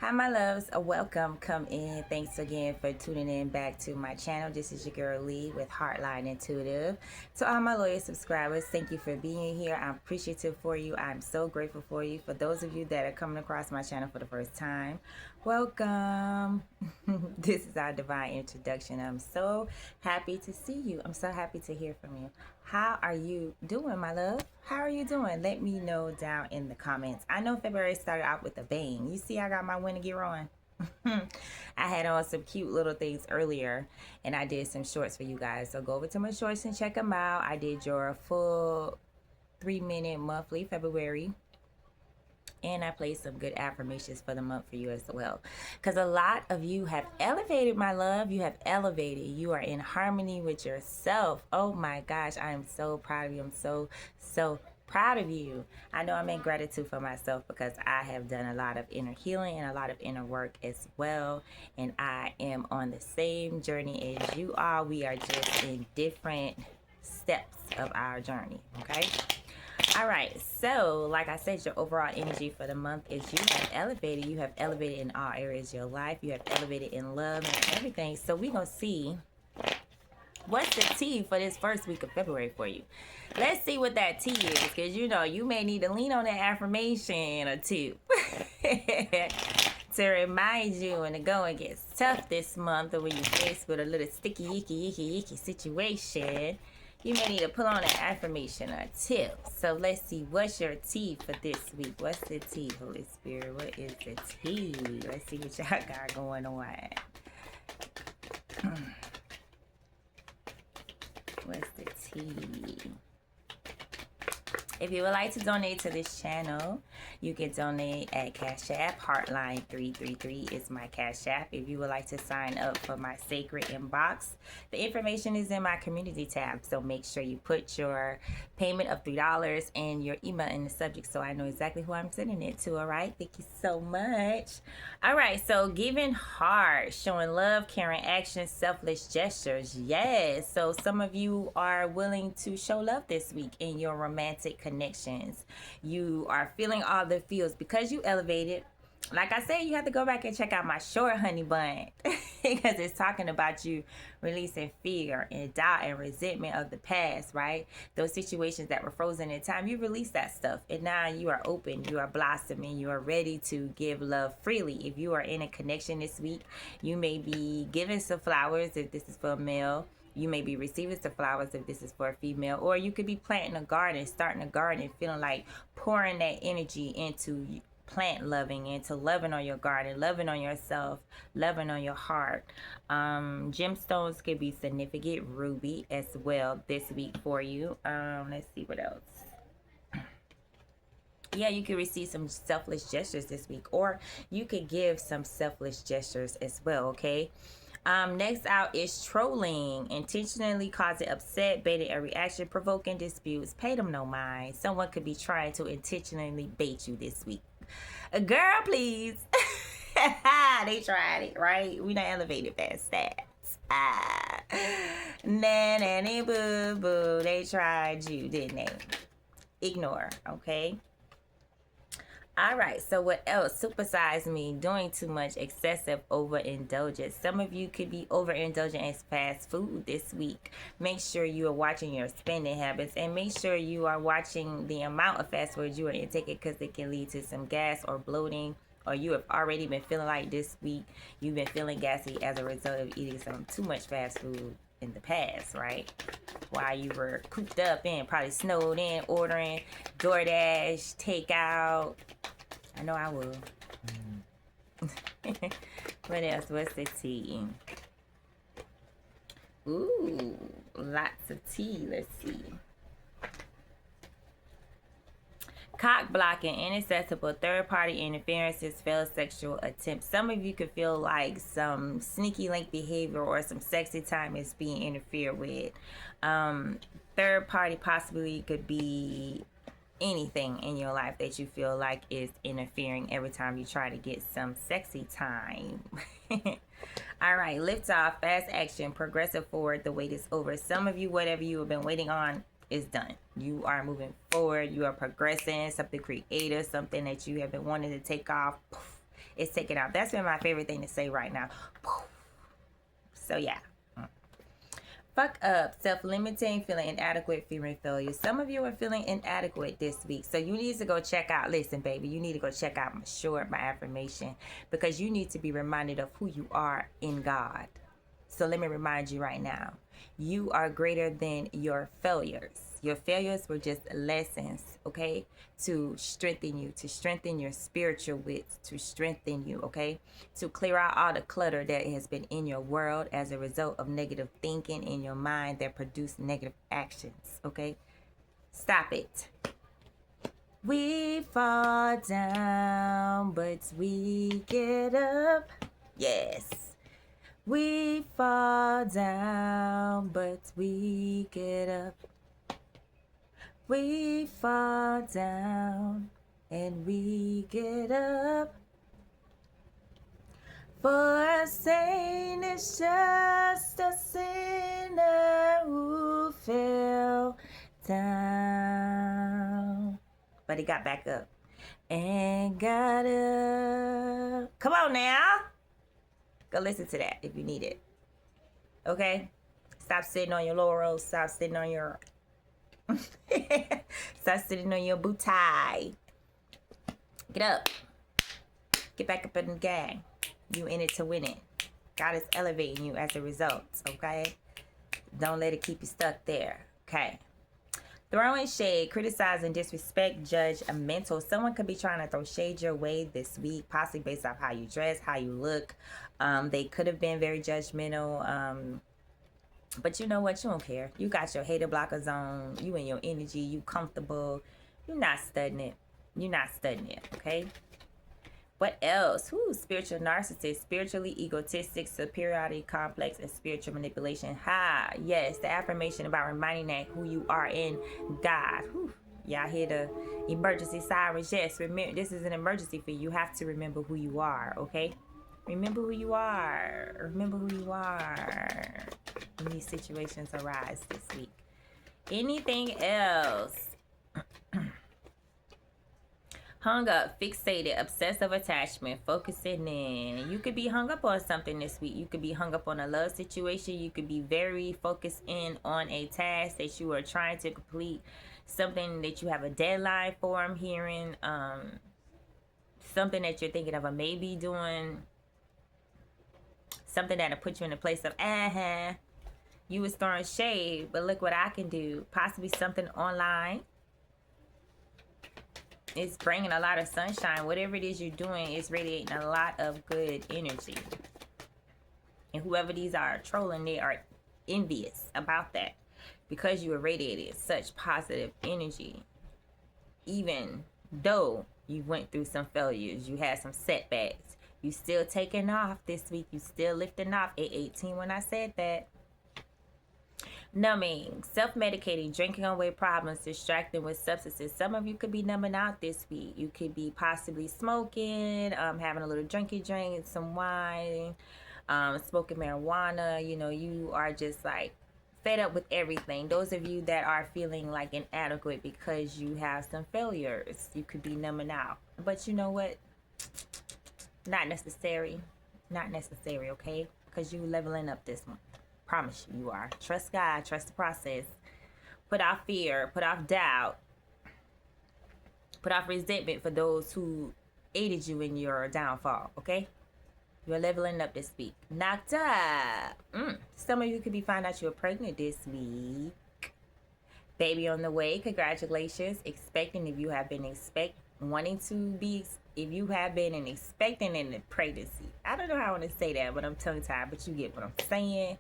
Hi, my loves. Welcome. Come in. Thanks again for tuning in back to my channel. This is your girl Lee with Heartline Intuitive. To all my loyal subscribers, thank you for being here. I'm appreciative for you. I'm so grateful for you. For those of you that are coming across my channel for the first time, welcome. This is our divine introduction. I'm so happy to see you. I'm so happy to hear from you. How are you doing, my love? How are you doing? Let me know down in the comments. I know February started out with a bang. You see, I got my winter gear on. I had on some cute little things earlier, and I did some shorts for you guys. So go over to my shorts and check them out. I did your full 3-minute monthly February. And I played some good affirmations for the month for you as well. Because a lot of you have elevated, my love. You have elevated. You are in harmony with yourself. Oh my gosh, I am so proud of you. I'm so proud of you. I know I'm in gratitude for myself because I have done a lot of inner healing and a lot of inner work as well. And I am on the same journey as you are. We are just in different steps of our journey, okay? All right, so like I said, your overall energy for the month is you have elevated. You have elevated in all areas of your life. You have elevated in love and everything. So we're going to see what's the tea for this first week of February for you. Let's see what that tea is, because you know you may need to lean on that affirmation or two to remind you when the going gets tough this month, or when you're faced with a little sticky, icky situation. You may need to put on an affirmation or tip. So let's see, what's your tea for this week? What's the tea, Holy Spirit? What is the tea? Let's see what y'all got going on. What's the tea? If you would like to donate to this channel, you can donate at Cash App. Heartline 333 is my Cash App. If you would like to sign up for my sacred inbox, the information is in my community tab. So make sure you put your payment of $3 and your email in the subject so I know exactly who I'm sending it to. All right. Thank you so much. All right. So giving heart, showing love, caring action, selfless gestures. Yes. So some of you are willing to show love this week in your romantic connections. You are feeling all the feels because you elevated. Like I said, you have to go back and check out my short honey bun because it's talking about you releasing fear and doubt and resentment of the past, right? Those situations that were frozen in time, you release that stuff. And now you are open, you are blossoming, you are ready to give love freely. If you are in a connection this week, you may be giving some flowers if this is for a male. You may be receiving some flowers if this is for a female, or you could be planting a garden, starting a garden, feeling like pouring that energy into plant loving, into loving on your garden, loving on yourself, loving on your heart. Gemstones could be significant, ruby as well this week for you. Let's see what else. Yeah, you could receive some selfless gestures this week, or you could give some selfless gestures as well, okay? Next out is trolling, intentionally causing upset, baiting a reaction, provoking disputes. Pay them no mind. Someone could be trying to intentionally bait you this week. Girl, please. They tried it, right? We done elevated past that. Nanny boo boo. They tried you, didn't they? Ignore, okay? All right, so what else? Supersize me, doing too much, excessive overindulgence. Some of you could be overindulgent in fast food this week. Make sure you are watching your spending habits, and make sure you are watching the amount of fast food you are intaking, because it can lead to some gas or bloating, or you have already been feeling like this week you've been feeling gassy as a result of eating some too much fast food in the past, right? While you were cooped up and probably snowed in, ordering DoorDash, takeout. I know I will. What else? What's the tea? Ooh, lots of tea. Let's see. Cock blocking, inaccessible, third-party interferences, failed sexual attempts. Some of you could feel like some sneaky link behavior or some sexy time is being interfered with. Third-party possibly could be anything in your life that you feel like is interfering every time you try to get some sexy time. All right, lift off, fast action, progressive forward. The wait is over. Some of you, whatever you have been waiting on is done. You are moving forward. You are progressing. Something creative, something that you have been wanting to take off. It's taken off. That's been my favorite thing to say right now. So yeah. Fuck up, self-limiting, feeling inadequate, fearing failure. Some of you are feeling inadequate this week. So you need to go check out, listen, baby, you need to go check out my affirmation, because you need to be reminded of who you are in God. So let me remind you right now, you are greater than your failures. Your failures were just lessons, okay, to strengthen you, to strengthen your spiritual wits, to strengthen you, okay, to clear out all the clutter that has been in your world as a result of negative thinking in your mind that produce negative actions, okay? Stop it. We fall down, but we get up. Yes. We fall down, but we get up. We fall down and we get up. For a saint is just a sinner who fell down, but he got back up and got up. Come on now. Go listen to that if you need it. Okay? Stop sitting on your laurels. Stop sitting on your... Stop sitting on your booty. Get up. Get back up in the gang. You in it to win it. God is elevating you as a result. Okay? Don't let it keep you stuck there. Okay? Throwing shade, criticizing, disrespect, judge, a mental. Someone could be trying to throw shade your way this week, possibly based off how you dress, how you look. They could have been very judgmental. But you know what? You don't care. You got your hater blockers on. You in your energy. You comfortable. You're not studying it. You're not studying it. Okay? What else? Spiritual narcissist, spiritually egotistic, superiority complex, and spiritual manipulation. Yes, the affirmation about reminding that who you are in God. Y'all hear the emergency sirens? Yes, remember, this is an emergency for you. You have to remember who you are, okay? Remember who you are. Remember who you are when these situations arise this week. Anything else? Hung up, fixated, obsessive attachment, focusing in. You could be hung up on something this week. You could be hung up on a love situation. You could be very focused in on a task that you are trying to complete. Something that you have a deadline for, I'm hearing. Something that you're thinking of a maybe doing. Something that'll put you in a place of, you was throwing shade, but look what I can do. Possibly something online. It's bringing a lot of sunshine. Whatever it is you're doing is radiating a lot of good energy. And whoever these are trolling, they are envious about that. Because you are radiating such positive energy. Even though you went through some failures, you had some setbacks, you still taking off this week. You still lifting off. 818 when I said that. Numbing, self-medicating, drinking away problems, distracting with substances. Some of you could be numbing out this week. You could be possibly smoking, having a little drink, some wine, smoking marijuana. You know, you are just like fed up with everything. Those of you that are feeling like inadequate because you have some failures, you could be numbing out. But you know what? Not necessary. Not necessary, okay? Because you leveling up this month. Promise you are. Trust God. Trust the process. Put off fear. Put off doubt. Put off resentment for those who aided you in your downfall. Okay? You're leveling up this week. Knocked up. Some of you could be finding out you're pregnant this week. Baby on the way. Congratulations. Expecting if you have been if you have been expecting in the pregnancy. I don't know how I want to say that, but I'm tongue-tied, but you get what I'm saying.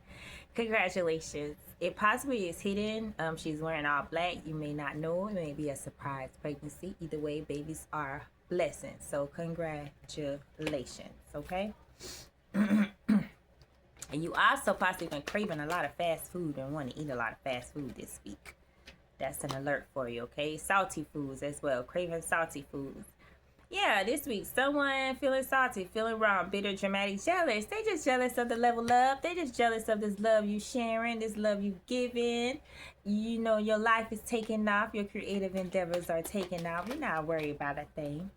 Congratulations. It possibly is hidden. She's wearing all black. You may not know. It may be a surprise pregnancy. Either way, babies are blessings. So congratulations, okay? And you also possibly been craving a lot of fast food and want to eat a lot of fast food this week. That's an alert for you, okay? Salty foods as well. Craving salty foods. Yeah, this week, someone feeling salty, feeling wrong, bitter, dramatic, jealous. They just jealous of the level up. They just jealous of this love you sharing, this love you giving. You know, your life is taking off. Your creative endeavors are taking off. You're not worried about a thing.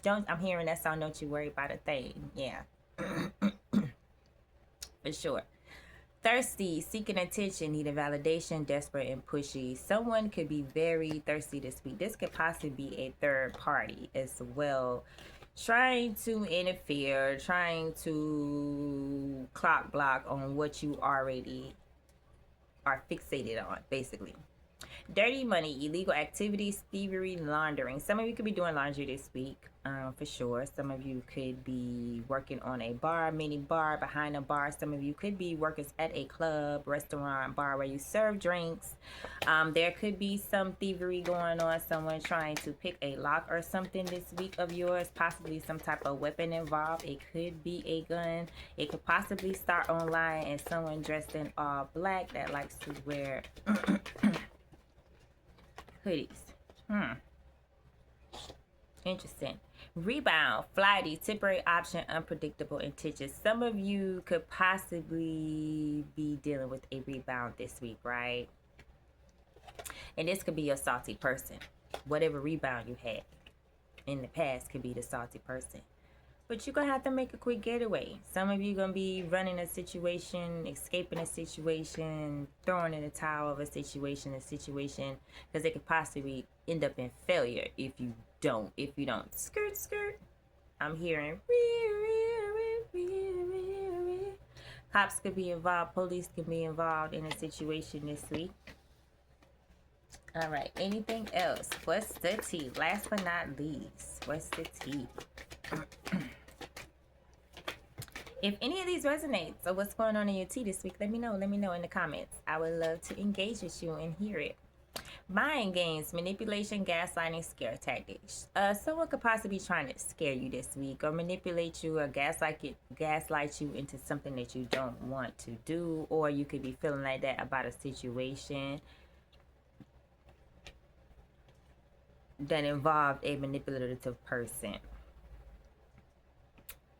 I'm hearing that song, don't you worry about a thing. Yeah. For sure. Thirsty, seeking attention, needing validation, desperate and pushy. Someone could be very thirsty this week. This could possibly be a third party as well, trying to interfere, trying to clock block on what you already are fixated on, basically. Dirty money, illegal activities, thievery, laundering. Some of you could be doing laundry this week, for sure. Some of you could be working on a bar, mini bar, behind a bar. Some of you could be workers at a club, restaurant, bar where you serve drinks. There could be some thievery going on. Someone trying to pick a lock or something this week of yours. Possibly some type of weapon involved. It could be a gun. It could possibly start online and someone dressed in all black that likes to wear hoodies. Interesting. Rebound, flighty, temporary option, unpredictable, intentions. Some of you could possibly be dealing with a rebound this week, right? And this could be a salty person. Whatever rebound you had in the past could be the salty person. But you're going to have to make a quick getaway. Some of you going to be running a situation, escaping a situation, throwing in the towel of a situation, because it could possibly end up in failure if you don't. Skirt, skirt. I'm hearing. Cops could be involved. Police could be involved in a situation this week. All right. Anything else? What's the tea? Last but not least, what's the tea? If any of these resonates or what's going on in your tea this week, let me know. Let me know in the comments. I would love to engage with you and hear it. Mind games, manipulation, gaslighting, scare tactics. Someone could possibly be trying to scare you this week or manipulate you or gaslight you into something that you don't want to do, or you could be feeling like that about a situation that involved a manipulative person.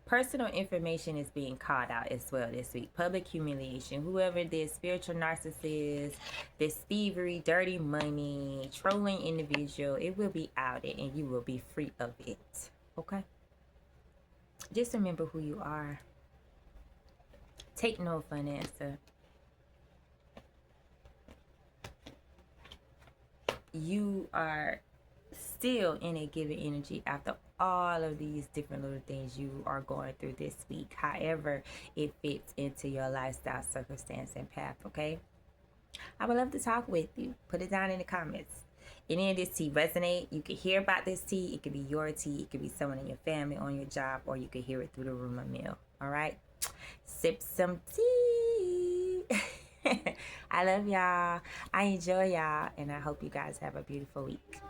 Personal information is being called out as well this week. Public humiliation. Whoever this spiritual narcissist, this thievery, dirty money, trolling individual, it will be outed and you will be free of it. Okay? Just remember who you are. Take no for an answer. You are still in a given energy after all of these different little things you are going through this week, however it fits into your lifestyle, circumstance, and path. Okay, I would love to talk with you. Put it down in the comments. Any of this tea resonate? You could hear about this tea. It could be your tea. It could be someone in your family, on your job, or you could hear it through the rumor mill. All right, sip some tea. I love y'all. I enjoy y'all, and I hope you guys have a beautiful week.